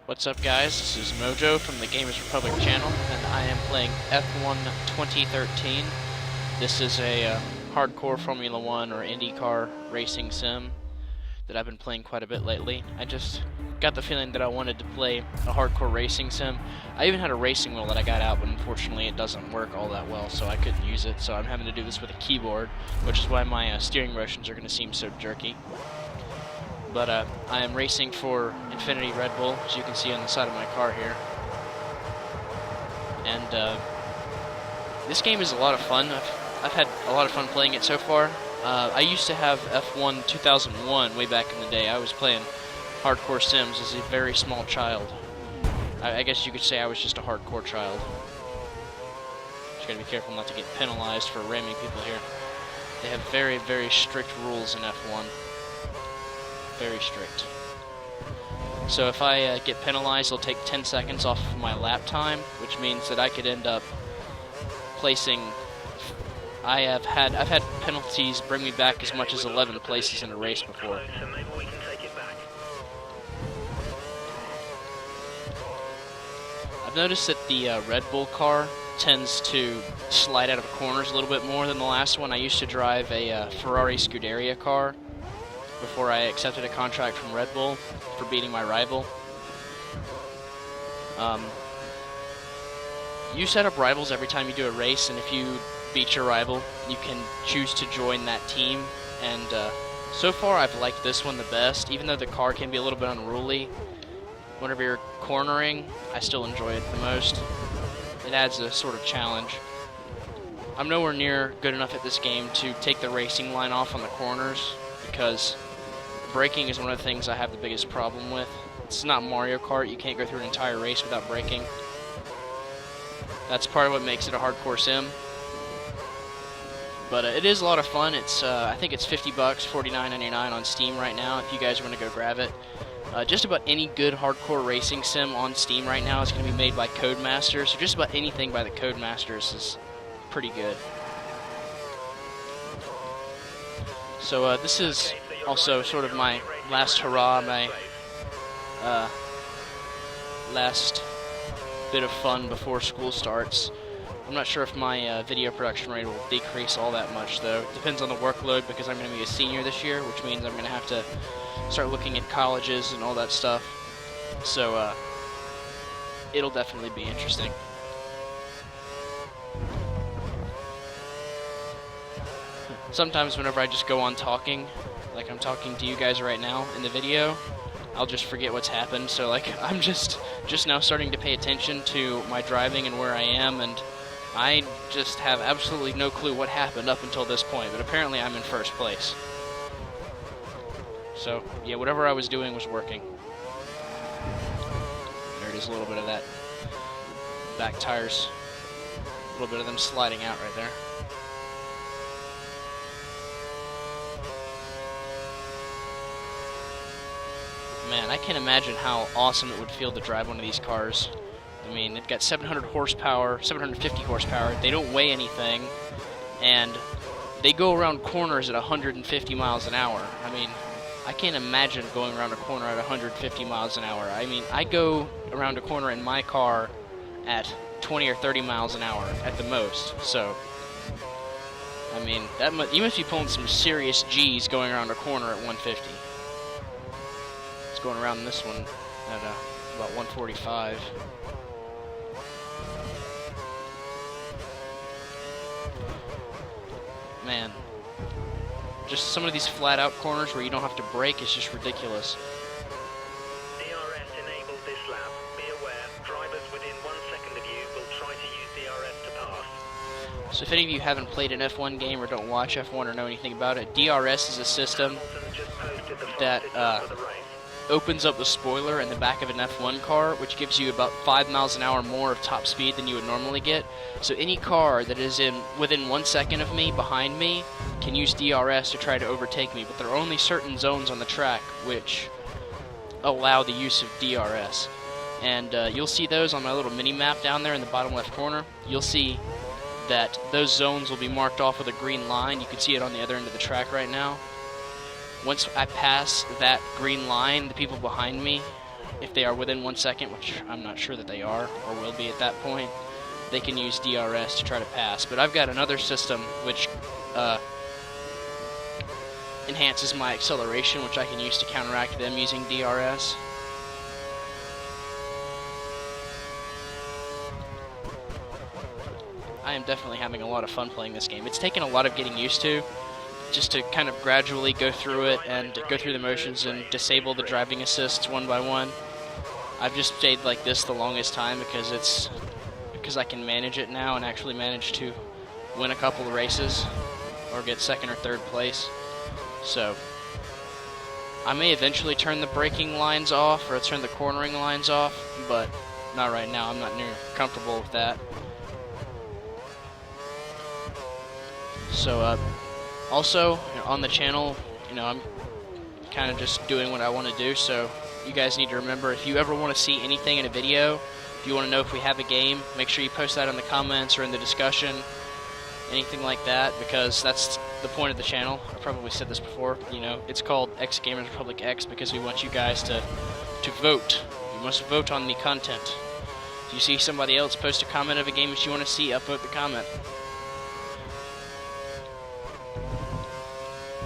What's up, guys? This is MoeJoe from the Gamers Republic channel, and I am playing F1 2013. This is a hardcore Formula 1 or IndyCar racing sim that I've been playing quite a bit lately. I just got the feeling that I wanted to play a hardcore racing sim. I even had a racing wheel that I got out, but unfortunately it doesn't work all that well, so I couldn't use it, so I'm having to do this with a keyboard, which is why my steering motions are going to seem so jerky. But I am racing for Infinity Red Bull, as you can see on the side of my car here. And this game is a lot of fun. I've had a lot of fun playing it so far. I used to have F1 2001 way back in the day. I was playing hardcore sims as a very small child. I guess you could say I was just a hardcore child. Just gotta be careful not to get penalized for ramming people here. They have very, very strict rules in F1. Very strict. So if I get penalized, it'll take 10 seconds off of my lap time, which means that I could end up placing. I've had penalties bring me back as much as 11 places in a race before. I've noticed that the Red Bull car tends to slide out of corners a little bit more than the last one. I used to drive a Ferrari Scuderia car before I accepted a contract from Red Bull for beating my rival. You set up rivals every time you do a race, and if you beat your rival, you can choose to join that team. And so far I've liked this one the best, even though the car can be a little bit unruly. Whenever you're cornering, I still enjoy it the most. It adds a sort of challenge. I'm nowhere near good enough at this game to take the racing line off on the corners, because braking is one of the things I have the biggest problem with. It's not Mario Kart. You can't go through an entire race without braking. That's part of what makes it a hardcore sim. But it is a lot of fun. It's I think it's $50, $49.99 on Steam right now if you guys want to go grab it. Just about any good hardcore racing sim on Steam right now is going to be made by Codemasters. So just about anything by the Codemasters is pretty good. So this is also sort of my last hurrah, my last bit of fun before school starts. I'm not sure if my video production rate will decrease all that much, though. It depends on the workload, because I'm going to be a senior this year, which means I'm going to have to start looking at colleges and all that stuff. So it'll definitely be interesting. Sometimes whenever I just go on talking, like I'm talking to you guys right now in the video, I'll just forget what's happened. So like I'm just now starting to pay attention to my driving and where I am, and I just have absolutely no clue what happened up until this point, but apparently I'm in first place. So yeah, whatever I was doing was working. There it is, a little bit of that back tires, a little bit of them sliding out right there. Man, I can't imagine how awesome it would feel to drive one of these cars. I mean, they've got 700 horsepower, 750 horsepower, they don't weigh anything, and they go around corners at 150 miles an hour. I mean, I can't imagine going around a corner at 150 miles an hour. I mean, I go around a corner in my car at 20 or 30 miles an hour at the most, so I mean, you must be pulling some serious G's going around a corner at 150. Going around this one at about 145. Man, just some of these flat out corners where you don't have to brake is just ridiculous. DRS enabled this lap. Be aware, drivers within 1 second of you will try to use DRS to pass. So if any of you haven't played an F1 game or don't watch F1 or know anything about it, DRS is a system that opens up the spoiler in the back of an F1 car, which gives you about 5 miles an hour more of top speed than you would normally get. So any car that is within 1 second of me, behind me, can use DRS to try to overtake me, but there are only certain zones on the track which allow the use of DRS. And you'll see those on my little mini-map down there in the bottom left corner. You'll see that those zones will be marked off with a green line. You can see it on the other end of the track right now. Once I pass that green line, the people behind me if they are within 1 second, which I'm not sure that they are or will be at that point, they can use DRS to try to pass. But I've got another system which enhances my acceleration, which I can use to counteract them using DRS. I am definitely having a lot of fun playing this game. It's taken a lot of getting used to, just to kind of gradually go through it and go through the motions and disable the driving assists one by one. I've just stayed like this the longest time because I can manage it now and actually manage to win a couple of races or get second or third place. So I may eventually turn the braking lines off or turn the cornering lines off, but not right now. I'm not near comfortable with that. So also on the channel, I'm kind of just doing what I want to do, so you guys need to remember, if you ever want to see anything in a video, if you want to know if we have a game, make sure you post that in the comments or in the discussion, anything like that, because that's the point of the channel. I probably said this before, it's called X Gamers Republic X because we want you guys to vote. You must vote on the content. If you see somebody else post a comment of a game that you want to see, upvote the comment.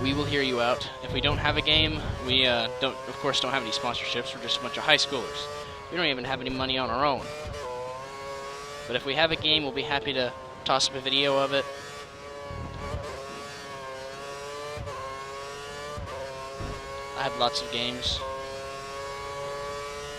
We will hear you out. If we don't have a game, we of course don't have any sponsorships. We're just a bunch of high schoolers. We don't even have any money on our own. But if we have a game, we'll be happy to toss up a video of it. I have lots of games.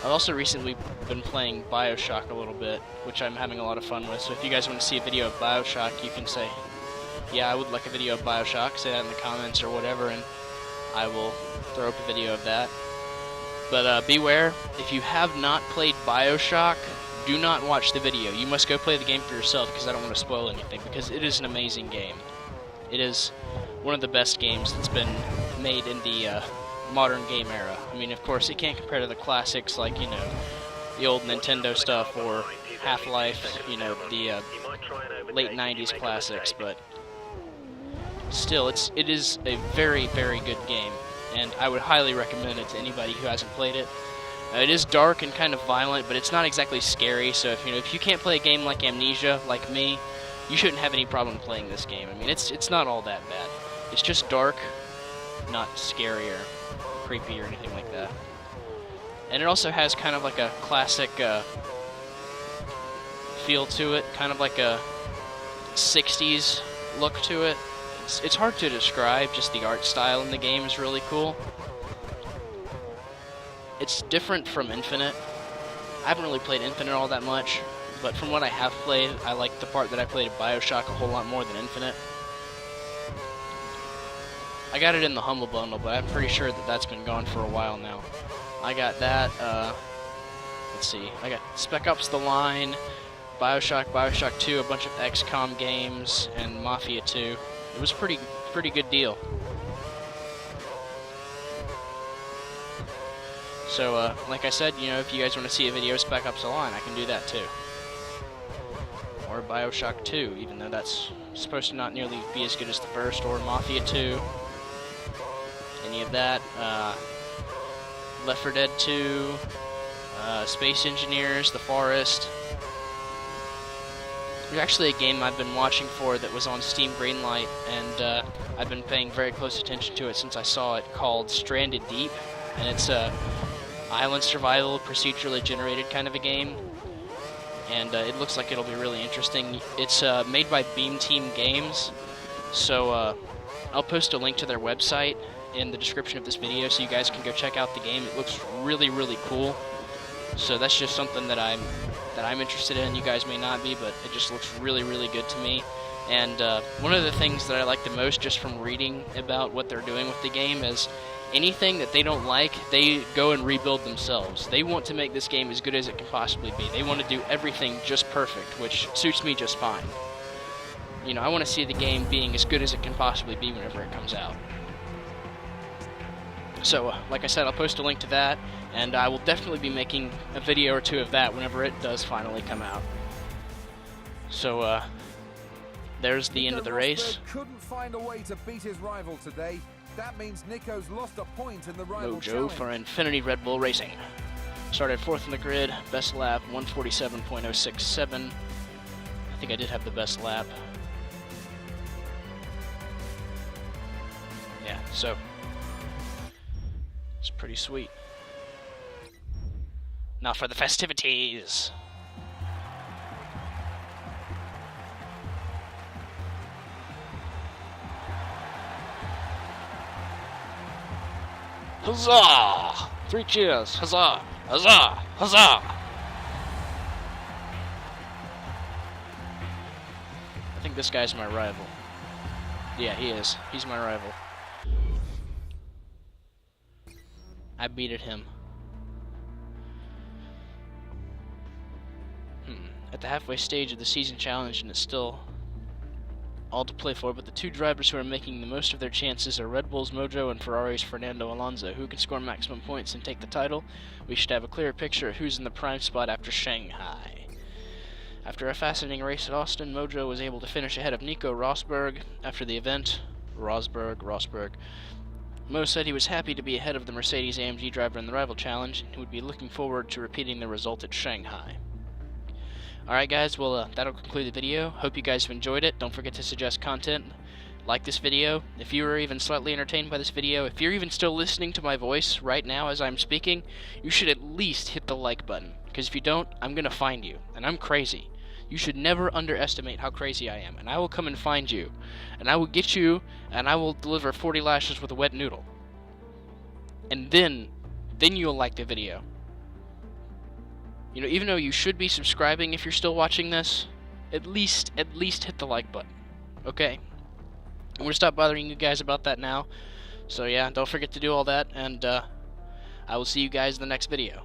I've also recently been playing BioShock a little bit, which I'm having a lot of fun with. So if you guys want to see a video of BioShock, you can say, yeah, I would like a video of BioShock, say that in the comments or whatever, and I will throw up a video of that. But beware, if you have not played BioShock, do not watch the video. You must go play the game for yourself, because I don't want to spoil anything, because it is an amazing game. It is one of the best games that's been made in the modern game era. I mean, of course, it can't compare to the classics like, the old Nintendo stuff or Half-Life, the late 90s classics, but still, it is a very, very good game, and I would highly recommend it to anybody who hasn't played it. It is dark and kind of violent, but it's not exactly scary, so if you can't play a game like Amnesia, like me, you shouldn't have any problem playing this game. I mean, it's not all that bad. It's just dark, not scary or creepy or anything like that. And it also has kind of like a classic feel to it, kind of like a 60s look to it. It's hard to describe, just the art style in the game is really cool. It's different from Infinite. I haven't really played Infinite all that much, but from what I have played, I like the part that I played at BioShock a whole lot more than Infinite. I got it in the Humble Bundle, but I'm pretty sure that that's been gone for a while now. I got that, let's see, I got Spec Ops: The Line, BioShock, BioShock 2, a bunch of XCOM games, and Mafia 2. It was a pretty good deal. So, like I said, if you guys want to see a video of Spec Ops: The Line, I can do that too. Or BioShock 2, even though that's supposed to not nearly be as good as the first, or Mafia 2. Any of that. Left 4 Dead 2, Space Engineers, The Forest. There's actually a game I've been watching for that was on Steam Greenlight, and I've been paying very close attention to it since I saw it, called Stranded Deep, and it's a island survival, procedurally generated kind of a game, and it looks like it'll be really interesting. It's made by Beam Team Games, so I'll post a link to their website in the description of this video so you guys can go check out the game. It looks really, really cool, so that's just something that I'm interested in. You guys may not be, but it just looks really, really good to me. And one of the things that I like the most, just from reading about what they're doing with the game, is anything that they don't like, they go and rebuild themselves. They want to make this game as good as it can possibly be. They want to do everything just perfect, which suits me just fine. I want to see the game being as good as it can possibly be whenever it comes out. So, like I said, I'll post a link to that, and I will definitely be making a video or two of that whenever it does finally come out. So, there's the end of the race. Couldn't find a way to beat his rival today. That means Nico's lost a point in the rival MoeJoe for Infinity Red Bull Racing. Started 4th in the grid, best lap 147.067. I think I did have the best lap. Yeah, so it's pretty sweet. Now for the festivities. Huzzah! 3 cheers! Huzzah! Huzzah! Huzzah! I think this guy's my rival. Yeah, he is. He's my rival. I beated him. At the halfway stage of the season challenge, and it's still all to play for, but the two drivers who are making the most of their chances are Red Bull's MoeJoe and Ferrari's Fernando Alonso. Who can score maximum points and take the title? We should have a clearer picture of who's in the prime spot after Shanghai. After a fascinating race at Austin, MoeJoe was able to finish ahead of Nico Rosberg after the event. Rosberg. Mo said he was happy to be ahead of the Mercedes-AMG driver in the rival challenge, and would be looking forward to repeating the result at Shanghai. Alright guys, well that'll conclude the video. Hope you guys have enjoyed it. Don't forget to suggest content. Like this video. If you were even slightly entertained by this video, if you're even still listening to my voice right now as I'm speaking, you should at least hit the like button. Because if you don't, I'm gonna find you. And I'm crazy. You should never underestimate how crazy I am. And I will come and find you. And I will get you, and I will deliver 40 lashes with a wet noodle. And then you'll like the video. You know, even though you should be subscribing if you're still watching this, at least hit the like button, okay? I'm gonna stop bothering you guys about that now. So yeah, don't forget to do all that, and I will see you guys in the next video.